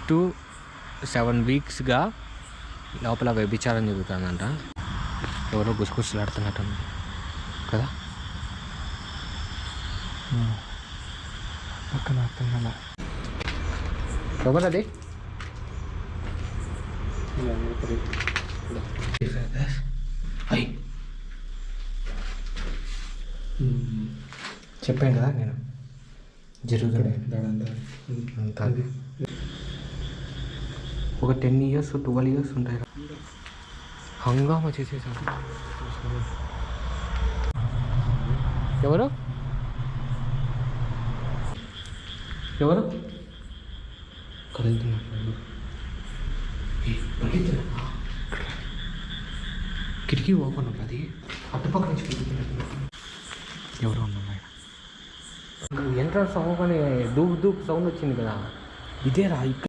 To 7 వీక్స్గా లోపల వ్యభిచారం జరుగుతుందంట. ఎవరో గుసగుసలాడుతున్నట్టు కదా. పక్కన అర్థం కదా ఎవరది. చెప్పాను కదా నేను జరుగుతుంది. ఒక 10 years 12 years ఉంటాయి. హంగామా చేసేసాడు. ఎవరు ఎవరు కలుగుతున్నారు. కిటికీ ఓపెన్ ఉన్నది, అటుపక్క నుంచి ఎవరు ఉన్నాయి. ఎంట్రన్స్ అవ్వగానే దూకు దూకు సౌండ్ వచ్చింది కదా, ఇదేరా.